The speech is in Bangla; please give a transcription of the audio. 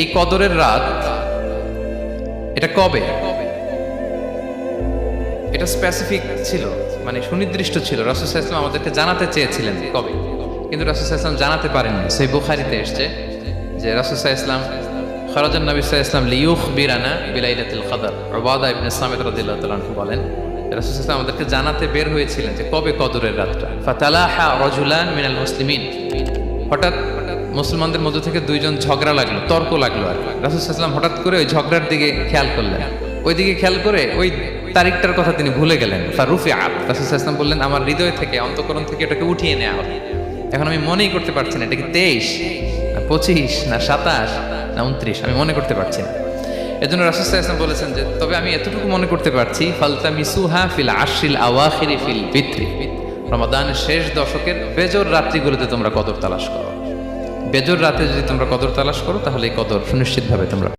এই কদরের রাত এটা কবে, এটা স্পেসিফিক ছিল, মানে সুনির্দিষ্ট ছিল। রাসূল সাল্লাল্লাহু আলাইহি ওয়াসাল্লাম আমাদেরকে জানাতে চেয়েছিলেন কবে, কিন্তু রাসূল সাল্লাল্লাহু আলাইহি ওয়াসাল্লাম জানাতে পারেননি। সহিহ বুখারীতে এসেছে যে রাসূল সাল্লাল্লাহু আলাইহি ওয়াসাল্লাম খরাজান নবী সাল্লাল্লাহু আলাইহি ওয়াসাল্লাম লিইউখবিরানা বিলাইলাতিল কদর। উবাদা ইবনে সামিত রাদিয়াল্লাহু তাআলা আনহু বলেন, রাসূল সাল্লাল্লাহু আলাইহি ওয়াসাল্লাম আমাদেরকে জানাতে বের হয়েছিলেন যে কবে কদরের রাতটা। ফাতালাহা রাজুলান মিনাল মুসলিমিন, হঠাৎ মুসলমানদের মধ্য থেকে দুইজন ঝগড়া লাগলো, তর্ক লাগলো। আর রাসূল সাল্লাল্লাহু আলাইহি ওয়াসাল্লাম হঠাৎ করে ওই ঝগড়ার দিকে খেয়াল করলেন, ওই দিকে খেয়াল করে ওই তারিখটার কথা তিনি ভুলে গেলেন। ফারুফিআত, রাসূল সাল্লাল্লাহু আলাইহি ওয়াসাল্লাম বললেন আমার হৃদয় থেকে, অন্তঃকরণ থেকে এটাকে উঠিয়ে নেওয়া হবে। এখন আমি মনেই করতে পারছি না এটা কি 23 না 25 না 27 না 29, আমি মনে করতে পারছি না। এজন্য রাসূল সাল্লাল্লাহু আলাইহি ওয়াসাল্লাম বলেছেন যে তবে আমি এতটুকু মনে করতে পারছি, ফালতামিসুহা ফিল আশরিল আওয়াখিরি ফিল বিত্রি, রমাদানের শেষ দশকের বেজর রাত্রিগুলোতে তোমরা কদর তালাশ করো। বেজর রাতে যদি তোমরা কদর তালাশ করো তাহলে এই কদর সুনিশ্চিতভাবে তোমরা